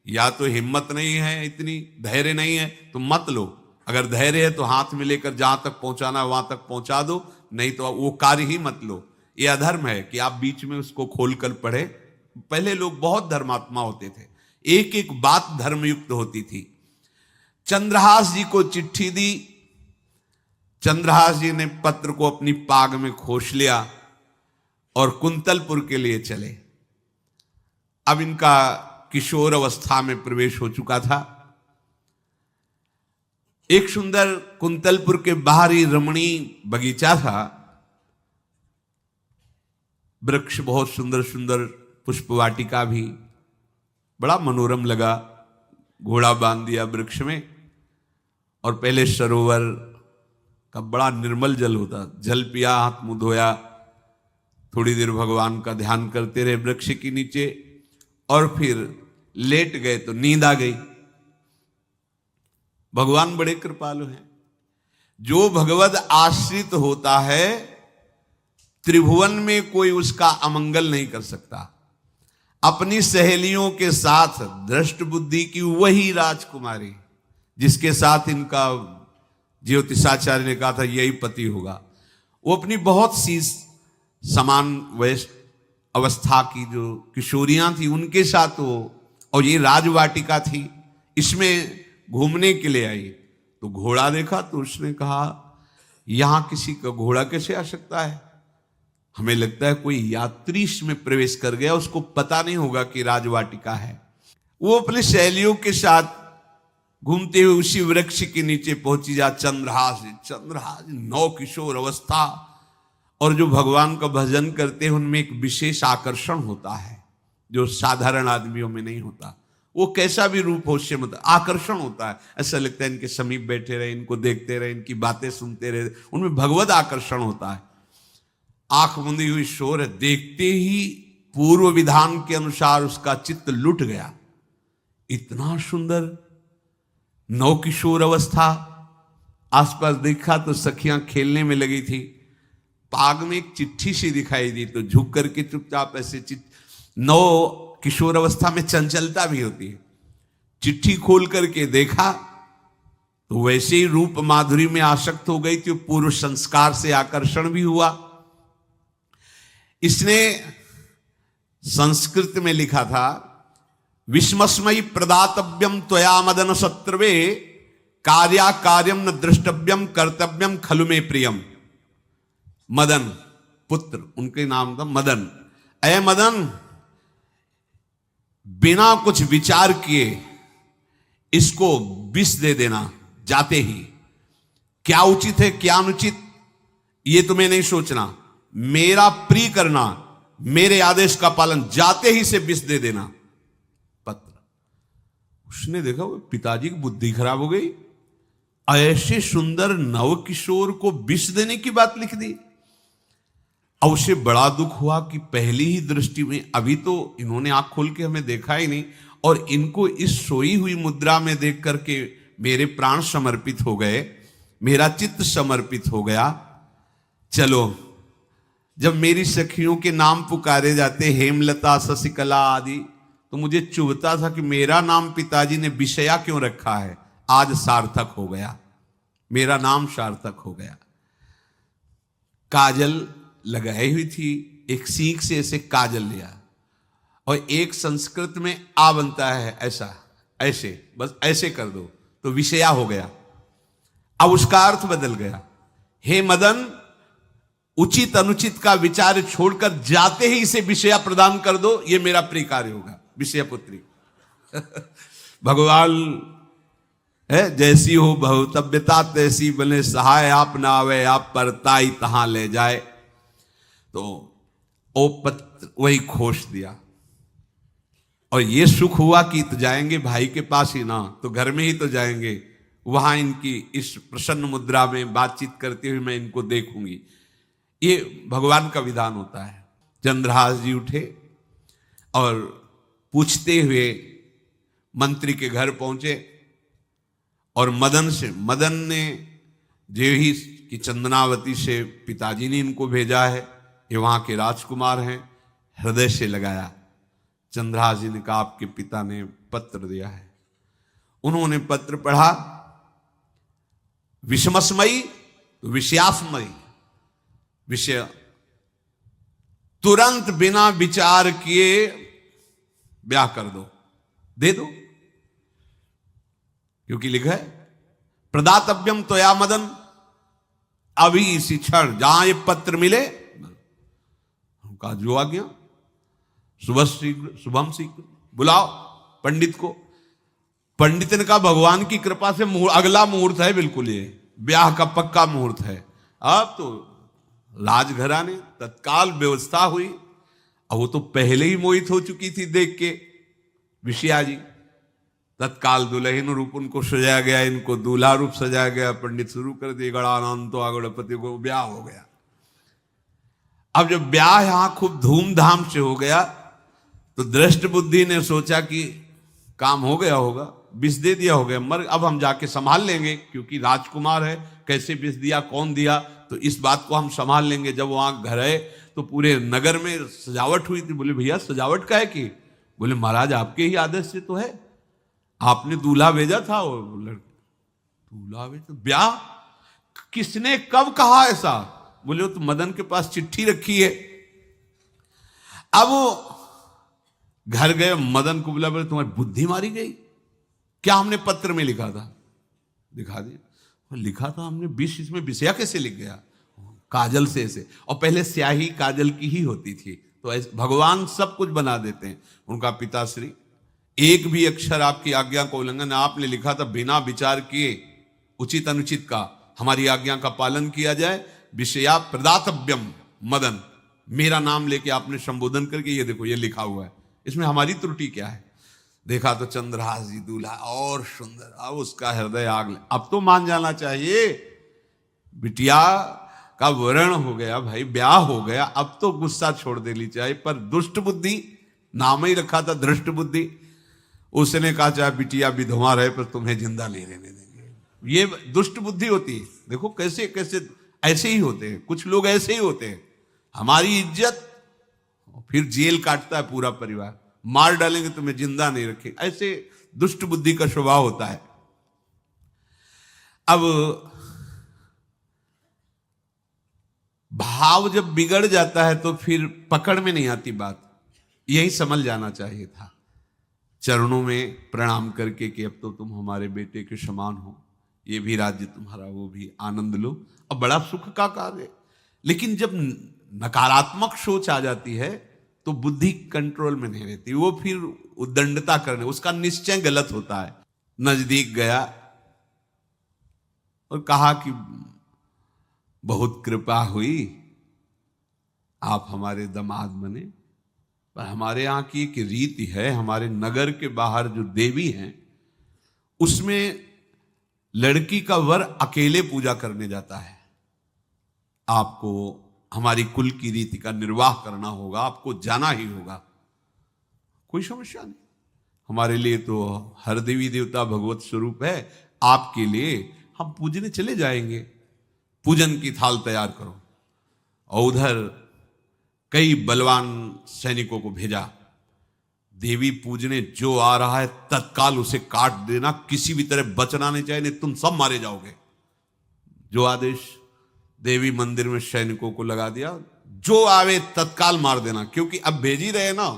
या तो हिम्मत नहीं है, इतनी धैर्य नहीं है तो मत लो। अगर धैर्य है तो हाथ में लेकर जहां तक पहुंचाना वहां तक पहुंचा दो, नहीं तो वो कार्य ही मत लो। ये अधर्म है कि आप बीच में उसको खोलकर पढ़े। पहले लोग बहुत धर्मात्मा होते थे, एक एक बात धर्मयुक्त होती थी। चंद्रहास जी को चिट्ठी दी, चंद्रहास जी ने पत्र को अपनी पाग में खोस लिया और कुंतलपुर के लिए चले। अब इनका किशोर अवस्था में प्रवेश हो चुका था। एक सुंदर कुंतलपुर के बाहरी रमणीय बगीचा था, वृक्ष बहुत सुंदर सुंदर, पुष्प वाटिका भी, बड़ा मनोरम लगा। घोड़ा बांध दिया वृक्ष में और पहले सरोवर का बड़ा निर्मल जल होता, जल पिया, हाथ मुंह धोया, थोड़ी देर भगवान का ध्यान करते रहे वृक्ष के नीचे और फिर लेट गए तो नींद आ गई। भगवान बड़े कृपालु हैं। जो भगवद आश्रित होता है त्रिभुवन में कोई उसका अमंगल नहीं कर सकता। अपनी सहेलियों के साथ दृष्ट बुद्धि की वही राजकुमारी जिसके साथ इनका ज्योतिषाचार्य ने कहा था यही पति होगा, वो अपनी बहुत सी समान वयस्क अवस्था की जो किशोरियां थी उनके साथ वो, और ये राजवाटिका थी, इसमें घूमने के लिए आई। तो घोड़ा देखा तो उसने कहा यहां किसी का घोड़ा कैसे आ सकता है, हमें लगता है कोई यात्री इसमें प्रवेश कर गया, उसको पता नहीं होगा कि राजवाटिका है। वो अपने सहेलियों के साथ घूमते हुए उसी वृक्ष के नीचे पहुंची। जा चंद्रहास नौ किशोर अवस्था, और जो भगवान का भजन करते हैं उनमें एक विशेष आकर्षण होता है जो साधारण आदमियों में नहीं होता। वो कैसा भी रूप हो उससे मतलब आकर्षण होता है, ऐसा लगता है इनके समीप बैठे रहे, इनको देखते रहे, इनकी बातें सुनते रहे, उनमें भगवत आकर्षण होता है। आंख मुंदी हुई शोर है, देखते ही पूर्व विधान के अनुसार उसका चित्त लुट गया। इतना सुंदर नौ किशोर अवस्था, आसपास देखा तो सखियां खेलने में लगी थी। पाग में एक चिट्ठी सी दिखाई दी तो झुक करके चुपचाप ऐसे नौ किशोर अवस्था में चंचलता भी होती है, चिट्ठी खोल करके देखा तो वैसे ही रूप माधुरी में आसक्त हो गई थी। पूर्व संस्कार से आकर्षण भी हुआ। इसने संस्कृत में लिखा था विस्मस्मयी प्रदातव्यम त्वया मदन शत्रुवे कार्या कार्यम न दृष्टव्यम कर्तव्यम खलु में प्रियम। मदन पुत्र, उनके नाम था मदन। अय मदन, बिना कुछ विचार किए इसको विष दे देना जाते ही। क्या उचित है क्या अनुचित ये तुम्हें नहीं सोचना, मेरा प्रिय करना, मेरे आदेश का पालन, जाते ही से विष दे देना। पत्र, उसने देखा वो पिताजी की बुद्धि खराब हो गई, ऐसे सुंदर नव किशोर को विष देने की बात लिख दी। अब उसे बड़ा दुख हुआ कि पहली ही दृष्टि में, अभी तो इन्होंने आंख खोल के हमें देखा ही नहीं, और इनको इस सोई हुई मुद्रा में देख करके मेरे प्राण समर्पित हो गए, मेरा चित्त समर्पित हो गया। चलो, जब मेरी सखियों के नाम पुकारे जाते, हेमलता शशिकला आदि, तो मुझे चुभता था कि मेरा नाम पिताजी ने विषया क्यों रखा है। आज सार्थक हो गया, मेरा नाम सार्थक हो गया। काजल लगाई हुई थी, एक सीख से ऐसे काजल लिया, और एक संस्कृत में आ बनता है ऐसा, ऐसे, बस ऐसे कर दो तो विषया हो गया। अब उसका अर्थ बदल गया। हे मदन, उचित अनुचित का विचार छोड़कर जाते ही इसे विषया प्रदान कर दो, ये मेरा प्रिय कार्य होगा। विषय पुत्री भगवान है, जैसी हो भवतव्यता तैसी बने सहाय, आप ना आवे आप परताई तहां ले जाए। तो ओ पत्र वही खोस दिया, और ये सुख हुआ कि तो जाएंगे भाई के पास ही ना, तो घर में ही तो जाएंगे, वहां इनकी इस प्रसन्न मुद्रा में बातचीत करते हुए मैं इनको देखूंगी। ये भगवान का विधान होता है। चंद्रहास जी उठे और पूछते हुए मंत्री के घर पहुंचे, और मदन ने जो ही कि चंदनावती से पिताजी ने इनको भेजा है, ये वहां के राजकुमार हैं, हृदय से लगाया। चंद्रहास जी ने कहा आपके पिता ने पत्र दिया है। उन्होंने पत्र पढ़ा, विषमस्मयी तो विषयास्मयी, विषय तुरंत बिना विचार किए ब्याह कर दो, दे दो, क्योंकि लिखा है प्रदातव्यम त्वया मदन, अभी इसी क्षण जहां ये पत्र मिले, कहा जो आ गया, सुबह शीघ्र शुभम शीघ्र, बुलाओ पंडित को। पंडित ने कहा भगवान की कृपा से अगला मुहूर्त है, बिल्कुल ये ब्याह का पक्का मुहूर्त है। अब तो राजघराने तत्काल व्यवस्था हुई। अब वो तो पहले ही मोहित हो चुकी थी देख के विषया जी। तत्काल दुल्हन रूप उनको सजाया गया, इनको दूल्हा रूप सजाया गया, पंडित शुरू कर दिए, गणानंतो आगणपति को ब्याह हो गया। अब जब ब्याह यहां खूब धूमधाम से हो गया, तो दृष्ट बुद्धि ने सोचा कि काम हो गया होगा, विष दे दिया हो गया, मर अब हम जाके संभाल लेंगे, क्योंकि राजकुमार है, कैसे विष दिया कौन दिया, तो इस बात को हम संभाल लेंगे। जब वहां घर है तो पूरे नगर में सजावट हुई थी। बोले भैया सजावट का है कि? बोले महाराज आपके ही आदेश से तो है, आपने दूल्हा भेजा था। और दूल्हा भेजा, ब्याह किसने कब कहा ऐसा? बोले वो तो मदन के पास चिट्ठी रखी है। अब घर गए, मदन को बोला, बोले तुम्हारी बुद्धि मारी गई क्या? हमने पत्र में लिखा था। दिखा दिया, लिखा था हमने, विष इसमें विषया कैसे लिख गया? काजल से ऐसे, और पहले स्याही काजल की ही होती थी, तो ऐसे भगवान सब कुछ बना देते हैं। उनका पिताश्री एक भी अक्षर आपकी आज्ञा को उल्लंघन, आपने लिखा था बिना विचार किए उचित अनुचित का हमारी आज्ञा का पालन किया जाए। विषया प्रदातव्यम मदन, मेरा नाम लेके आपने संबोधन करके ये देखो ये लिखा हुआ है, इसमें हमारी त्रुटि क्या है? देखा तो चंद्रहास जी दूल्हा और सुंदर, अब उसका हृदय आग ले। अब तो मान जाना चाहिए, बिटिया का वरण हो गया भाई, ब्याह हो गया, अब तो गुस्सा छोड़ देनी चाहिए। पर दुष्ट बुद्धि, नाम ही रखा था दृष्ट बुद्धि, उसने कहा चाहे बिटिया विधवा रहे पर तुम्हें जिंदा नहीं रहने देंगे। ये दुष्ट बुद्धि होती है। देखो कैसे कैसे ऐसे ही होते हैं, कुछ लोग ऐसे ही होते हैं, हमारी इज्जत, फिर जेल काटता है पूरा परिवार, मार डालेंगे तुम्हें जिंदा नहीं रखेंगे, ऐसे दुष्ट बुद्धि का स्वभाव होता है। अब भाव जब बिगड़ जाता है तो फिर पकड़ में नहीं आती बात, यही समझ जाना चाहिए था। चरणों में प्रणाम करके कि अब तो तुम हमारे बेटे के समान हो, ये भी राज्य तुम्हारा, वो भी, आनंद लो। अब बड़ा सुख का कार्य है। लेकिन जब नकारात्मक सोच आ जाती है तो बुद्धि कंट्रोल में नहीं रहती, वो फिर उद्दंडता करने, उसका निश्चय गलत होता है। नजदीक गया और कहा कि बहुत कृपा हुई, आप हमारे दामाद बने, पर हमारे यहाँ की एक रीति है, हमारे नगर के बाहर जो देवी हैं उसमें लड़की का वर अकेले पूजा करने जाता है। आपको हमारी कुल की रीति का निर्वाह करना होगा, आपको जाना ही होगा। कोई समस्या नहीं, हमारे लिए तो हर देवी देवता भगवत स्वरूप है, आपके लिए हम पूजने चले जाएंगे, पूजन की थाल तैयार करो। और उधर कई बलवान सैनिकों को भेजा, देवी पूजने जो आ रहा है तत्काल उसे काट देना, किसी भी तरह बचना नहीं चाहिए, नहीं तुम सब मारे जाओगे। जो आदेश देवी मंदिर में सैनिकों को लगा दिया, जो आवे तत्काल मार देना, क्योंकि अब भेज ही रहे ना,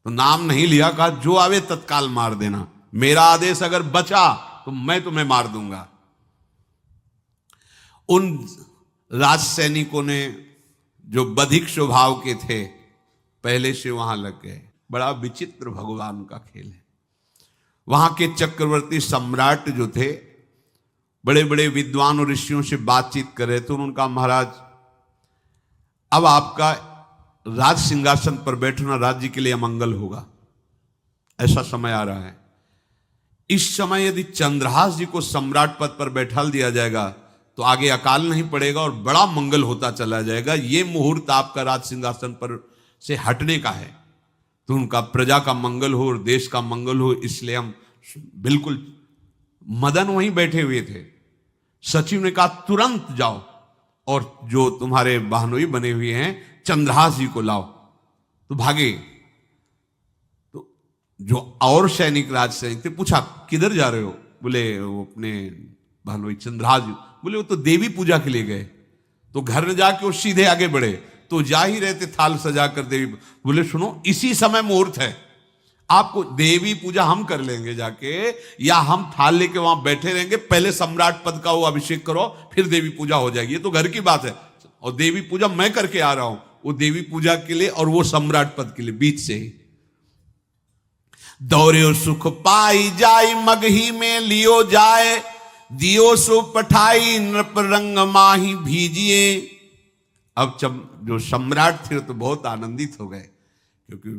तो नाम नहीं लिया, कहा जो आवे तत्काल मार देना, मेरा आदेश अगर बचा तो मैं तुम्हें मार दूंगा। उन राज सैनिकों ने जो बधिक स्वभाव के थे पहले से वहां लग गए। बड़ा विचित्र भगवान का खेल है। वहां के चक्रवर्ती सम्राट जो थे बड़े बड़े विद्वान और ऋषियों से बातचीत कर रहे थे। उनका महाराज अब आपका राज सिंहासन पर बैठना राज्य के लिए अमंगल होगा, ऐसा समय आ रहा है। इस समय यदि चंद्रहास जी को सम्राट पद पर बैठा दिया जाएगा तो आगे अकाल नहीं पड़ेगा और बड़ा मंगल होता चला जाएगा। ये मुहूर्त आपका राज सिंहासन पर से हटने का है, तो उनका प्रजा का मंगल हो और देश का मंगल हो, इसलिए हम बिल्कुल। मदन वहीं बैठे हुए थे। सचिव ने कहा तुरंत जाओ और जो तुम्हारे बहनोई बने हुए हैं चंद्रहास जी को लाओ। तो भागे। तो जो और सैनिक, राज सैनिक थे, पूछा किधर जा रहे हो? बोले वो अपने बहनोई चंद्रहास जी। बोले वो तो देवी पूजा के लिए गए। तो घर में जाके वो सीधे आगे बढ़े, तो जा ही रहते थाल सजाकर देवी। बोले सुनो, इसी समय मुहूर्त है, आपको देवी पूजा हम कर लेंगे जाके, या हम थाल लेके वहां बैठे रहेंगे, पहले सम्राट पद का वो अभिषेक करो, फिर देवी पूजा हो जाएगी। ये तो घर की बात है, और देवी पूजा मैं करके आ रहा हूं, वो देवी पूजा के लिए और वो सम्राट पद के लिए, बीच से ही। दौरे सुख पाई जाय मगही में लियो जाए, दियो सो पठाई नृप रंग माही भीजिए। अब जो सम्राट थे तो बहुत आनंदित हो गए, क्योंकि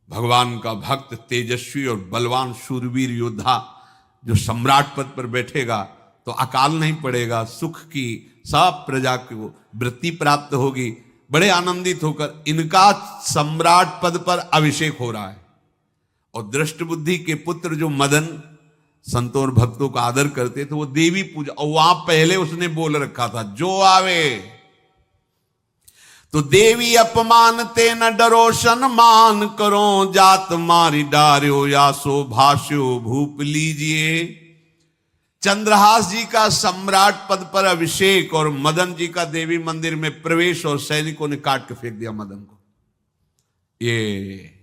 भगवान का भक्त, तेजस्वी और बलवान शूरवीर योद्धा जो सम्राट पद पर बैठेगा तो अकाल नहीं पड़ेगा, सुख की सब प्रजा को वृत्ति प्राप्त होगी। बड़े आनंदित होकर इनका सम्राट पद पर अभिषेक हो रहा है। और दृष्ट बुद्धि के पुत्र जो मदन संतों और भक्तों का आदर करते थे, वो देवी पूजा, और वहां पहले उसने बोल रखा था जो आवे तो देवी अपमान ते न डरो सम्मान करो, जात मारी डार्यो या सो भाष्यो भूप लीजिए। चंद्रहास जी का सम्राट पद पर अभिषेक और मदन जी का देवी मंदिर में प्रवेश, और सैनिकों ने काट के फेंक दिया मदन को। ये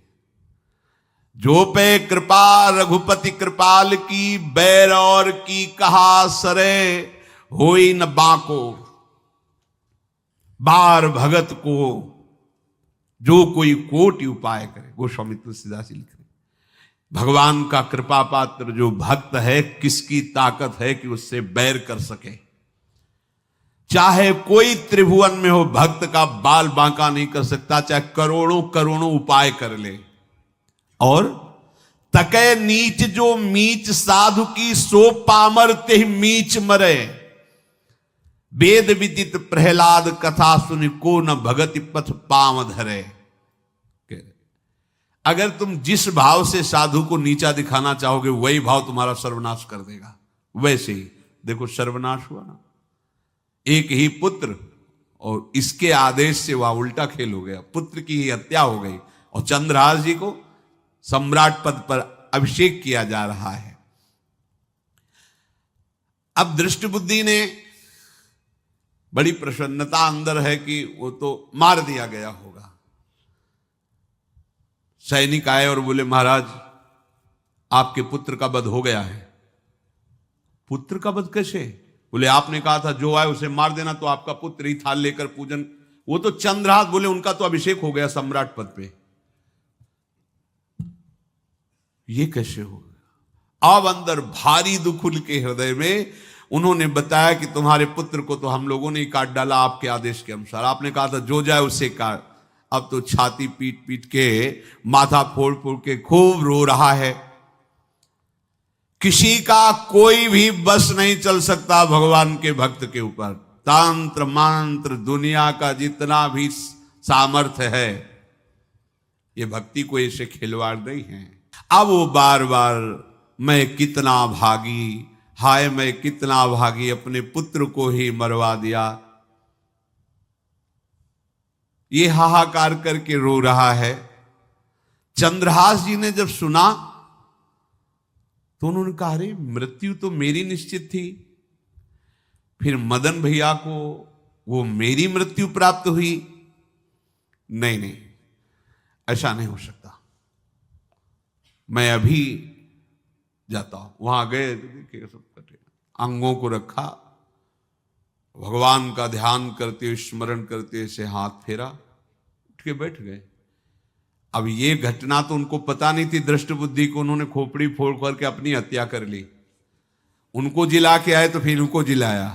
जो पे कृपा रघुपति कृपाल की, बैर और की कहा सरे, होई न बाको बार भगत को, जो कोई कोटि उपाय करे। गोस्वामी तुलसीदास लिख रहे, भगवान का कृपा पात्र जो भक्त है, किसकी ताकत है कि उससे बैर कर सके। चाहे कोई त्रिभुवन में हो, भक्त का बाल बांका नहीं कर सकता, चाहे करोड़ों करोड़ों उपाय कर ले। और तके नीच जो मीच साधु की, सो पामर ते मीच मरे। वेद विदित प्रहलाद कथा सुनि, को न भगति पथ पाम धरे। अगर तुम जिस भाव से साधु को नीचा दिखाना चाहोगे, वही भाव तुम्हारा सर्वनाश कर देगा। वैसे ही देखो सर्वनाश हुआ ना, एक ही पुत्र, और इसके आदेश से वह उल्टा खेल हो गया, पुत्र की ही हत्या हो गई, और चंद्रहास जी को सम्राट पद पर अभिषेक किया जा रहा है। अब दृष्ट बुद्धि ने बड़ी प्रसन्नता अंदर है कि वो तो मार दिया गया होगा। सैनिक आए और बोले महाराज आपके पुत्र का वध हो गया है। पुत्र का वध कैसे? बोले आपने कहा था जो आए उसे मार देना, तो आपका पुत्र ही थाल लेकर पूजन, वो तो चंद्रहास, बोले उनका तो अभिषेक हो गया सम्राट पद पे, ये कैसे हो गया? अब अंदर भारी दुख उनके हृदय में। उन्होंने बताया कि तुम्हारे पुत्र को तो हम लोगों ने ही काट डाला आपके आदेश के अनुसार, आपने कहा था जो जाए उसे काट। अब तो छाती पीट पीट के, माथा फोड़ फोड़ के खूब रो रहा है। किसी का कोई भी बस नहीं चल सकता भगवान के भक्त के ऊपर। तंत्र मंत्र दुनिया का जितना भी सामर्थ्य है, ये भक्ति को ऐसे खिलवाड़ नहीं है। अब वो बार बार मैं कितना भागी, हाय मैं कितना भागी, अपने पुत्र को ही मरवा दिया, ये हाहाकार करके रो रहा है। चंद्रहास जी ने जब सुना तो उन्होंने कहा अरे मृत्यु तो मेरी निश्चित थी, फिर मदन भैया को वो मेरी मृत्यु प्राप्त हुई। नहीं नहीं, ऐसा नहीं हो सकता, मैं अभी जाता हूं। वहां गए तो देखिए सब कटे, अंगों को रखा, भगवान का ध्यान करते स्मरण करते से हाथ फेरा, उठ के बैठ गए। अब ये घटना तो उनको पता नहीं थी, दृष्ट बुद्धि को उन्होंने खोपड़ी फोड़ करके अपनी हत्या कर ली। उनको जिला के आए तो फिर उनको जिलाया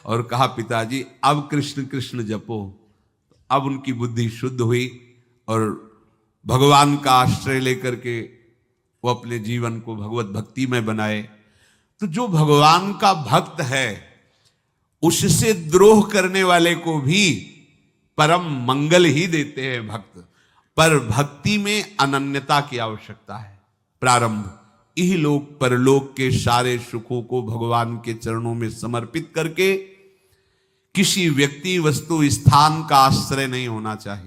और कहा पिताजी अब कृष्ण कृष्ण जपो। अब उनकी बुद्धि शुद्ध हुई और भगवान का आश्रय लेकर के वो अपने जीवन को भगवत भक्ति में बनाए। तो जो भगवान का भक्त है उससे द्रोह करने वाले को भी परम मंगल ही देते हैं भक्त, पर भक्ति में अनन्यता की आवश्यकता है। प्रारंभ इहलोक परलोक के सारे सुखों को भगवान के चरणों में समर्पित करके किसी व्यक्ति वस्तु स्थान का आश्रय नहीं होना चाहिए।